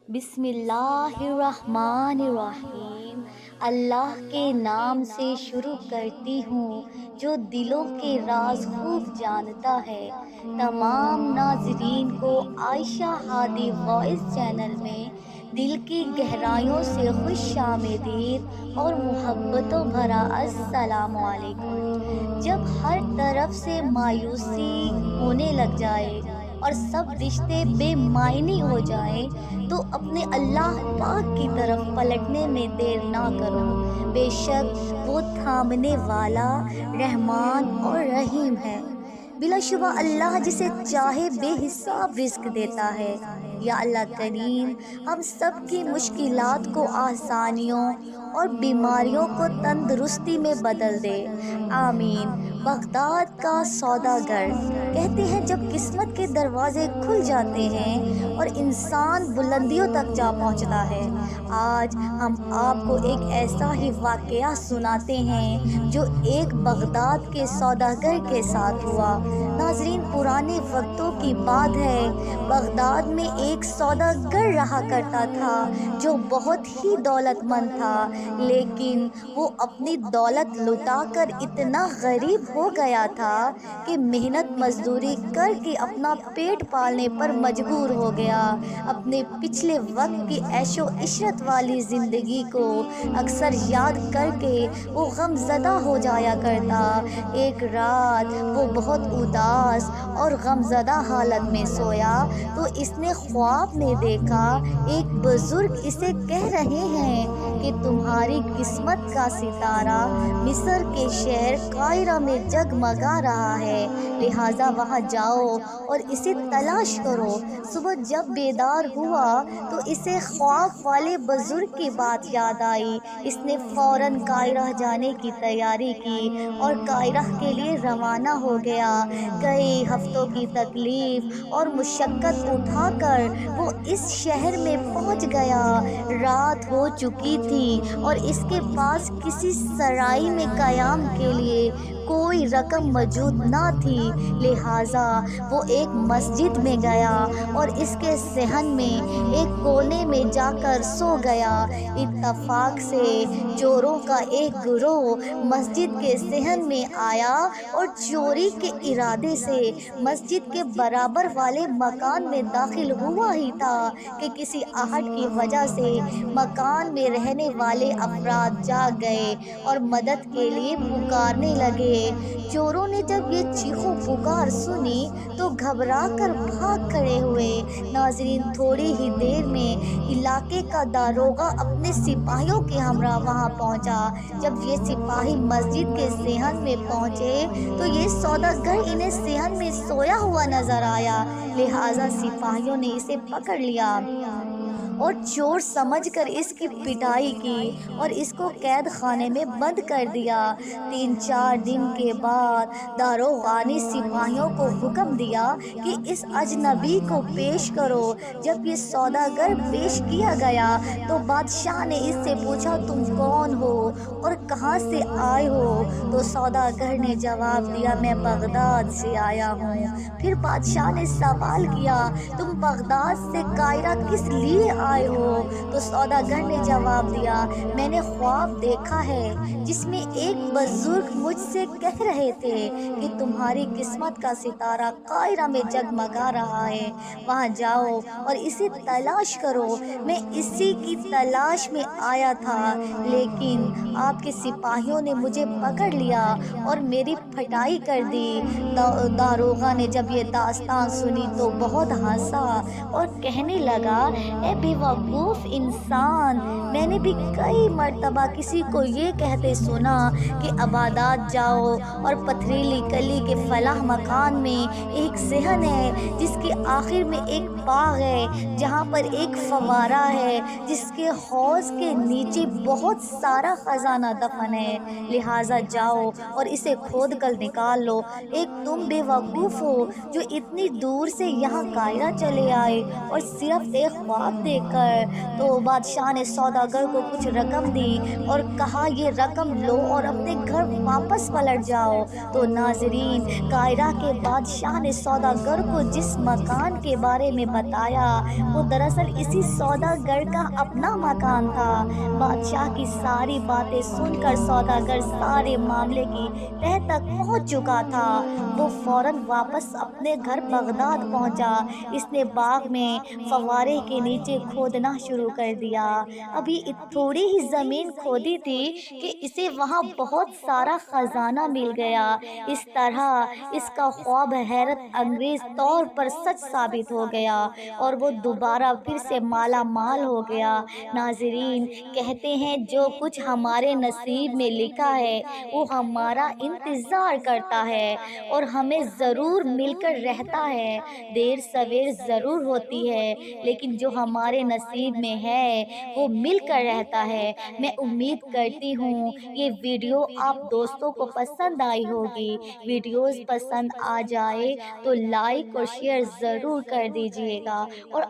بسم اللہ الرحمن الرحیم۔ اللہ کے نام سے شروع کرتی ہوں جو دلوں کے راز خوب جانتا ہے۔ تمام ناظرین کو عائشہ ہادی وائس چینل میں دل کی گہرائیوں سے خوش آمدید اور محبتوں بھرا السلام علیکم۔ جب ہر طرف سے مایوسی ہونے لگ جائے اور سب رشتے بے معنی ہو جائیں تو اپنے اللہ پاک کی طرف پلٹنے میں دیر نہ کرو۔ بے شک وہ تھامنے والا رحمان اور رحیم ہے۔ بلا شبہ اللہ جسے چاہے بے حساب رزق دیتا ہے۔ یا اللہ کریم ہم سب کی مشکلات کو آسانیوں اور بیماریوں کو تندرستی میں بدل دے، آمین۔ بغداد کا سوداگر کہتے ہیں جب قسمت کے دروازے کھل جاتے ہیں اور انسان بلندیوں تک جا پہنچتا ہے۔ آج ہم آپ کو ایک ایسا ہی واقعہ سناتے ہیں جو ایک بغداد کے سوداگر کے ساتھ ہوا۔ ناظرین، پرانے وقتوں کی بات ہے، بغداد میں ایک سوداگر رہا کرتا تھا جو بہت ہی دولت مند تھا، لیکن وہ اپنی دولت لٹا کر اتنا غریب ہو گیا تھا کہ محنت مزدوری کر کے اپنا پیٹ پالنے پر مجبور ہو گیا۔ اپنے پچھلے وقت کی عیش و عشرت والی زندگی کو اکثر یاد کر کے وہ غم زدہ ہو جایا کرتا۔ ایک رات وہ بہت اداس اور غم زدہ حالت میں سویا تو اس نے خواب میں دیکھا ایک بزرگ اسے کہہ رہے ہیں کہ تمہاری قسمت کا ستارہ مصر کے شہر قاہرہ میں جگمگا رہا ہے، لہٰذا وہاں جاؤ اور اسے تلاش کرو۔ صبح جب بیدار ہوا تو اسے خواب والے بزرگ کی بات یاد آئی۔ اس نے فوراً قاہرہ جانے کی تیاری کی اور قاہرہ کے لیے روانہ ہو گیا۔ کئی ہفتوں کی تکلیف اور مشقت اٹھا کر وہ اس شہر میں پہنچ گیا۔ رات ہو چکی تھی اور اس کے پاس کسی سرائی میں قیام کے لیے کوئی رقم موجود نہ تھی، لہٰذا وہ ایک مسجد میں گیا اور اس کے صحن میں ایک کونے میں جا کر سو گیا۔ اتفاق سے چوروں کا ایک گروہ مسجد کے صحن میں آیا اور چوری کے ارادے سے مسجد کے برابر والے مکان میں داخل ہوا ہی تھا کہ کسی آہٹ کی وجہ سے مکان میں رہنے والے افراد جاگ گئے اور مدد کے لیے پکارنے لگے۔ چوروں نے جب یہ چیخو پکار سنی تو گھبرا کر بھاگ کھڑے ہوئے۔ ناظرین، تھوڑی ہی دیر میں علاقے کا داروغہ اپنے سپاہیوں کے ہمراہ وہاں پہنچا۔ جب یہ سپاہی مسجد کے صحن میں پہنچے تو یہ سوداگر انہیں صحن میں سویا ہوا نظر آیا، لہٰذا سپاہیوں نے اسے پکڑ لیا اور چور سمجھ کر اس کی پٹائی کی اور اس کو قید خانے میں بند کر دیا۔ 3-4 دن کے بعد داروغہ نے سپاہیوں کو حکم دیا کہ اس اجنبی کو پیش کرو۔ جب یہ سوداگر پیش کیا گیا تو بادشاہ نے اس سے پوچھا، تم کون ہو اور کہاں سے آئے ہو؟ تو سوداگر نے جواب دیا، میں بغداد سے آیا ہوں۔ پھر بادشاہ نے سوال کیا، تم بغداد سے قاہرہ کس لیے آئے ہو؟ تو سوداگر نے جواب دیا، میں نے خواب دیکھا ہے جس میں ایک بزرگ مجھ سے کہہ رہے تھے کہ تمہاری قسمت کا ستارہ قاہرہ میں جگمگا رہا ہے، وہاں جاؤ اور اسے تلاش کرو۔ میں اسی کی تلاش میں آیا تھا، لیکن آپ کے سپاہیوں نے مجھے پکڑ لیا اور میری پٹائی کر دی۔ داروغہ نے جب یہ داستان سنی تو بہت ہنسا اور کہنے لگا، اے بے وقوف انسان، میں نے بھی کئی مرتبہ کسی کو یہ کہتے سنا کہ عبادات جاؤ اور پتھریلی گلی کے فلاں مکان میں ایک صحن ہے جس کے آخر میں ایک باغ ہے جہاں پر ایک فوارہ ہے جس کے حوض کے نیچے بہت سارا خزانہ دفن ہے، لہٰذا جاؤ اور اسے کھود کر نکال لو۔ ایک تم بے وقوف ہو جو اتنی دور سے یہاں قاہرہ چلے آئے اور صرف ایک خواب دیکھ کر تو بادشاہ نے سوداگر کو کچھ رقم دی اور کہا یہ رقم لو اور اپنے گھر واپس پلٹ جاؤ۔ تو ناظرین، قاہرہ کے بادشاہ نے سوداگر کو جس مکان کے بارے میں بتایا وہ دراصل اسی سوداگر کا اپنا مکان تھا۔ بادشاہ کی ساری باتیں سن کر سوداگر سارے معاملے کی تہہ تک پہنچ چکا تھا۔ وہ فوراً واپس اپنے گھر بغداد پہنچا۔ اس نے باغ میں فوارے کے نیچے کھودنا شروع کر دیا۔ ابھی تھوڑی ہی زمین کھودی تھی کہ اسے وہاں بہت سارا خزانہ مل گیا۔ اس طرح اس کا خواب حیرت انگیز طور پر سچ ثابت ہو گیا اور وہ دوبارہ پھر سے مالا مال ہو گیا۔ ناظرین، کہتے ہیں جو کچھ ہمارے نصیب میں لکھا ہے وہ ہمارا انتظار کرتا ہے اور ہمیں ضرور مل کر رہتا ہے۔ دیر سویر ضرور ہوتی ہے لیکن جو ہمارے نصیب میں ہے وہ مل کر رہتا ہے۔ میں امید کرتی ہوں یہ ویڈیو آپ دوستوں کو پسند آئی ہوگی۔ ویڈیوز پسند آ جائے تو لائک اور شیئر ضرور کر دیجیے گا اور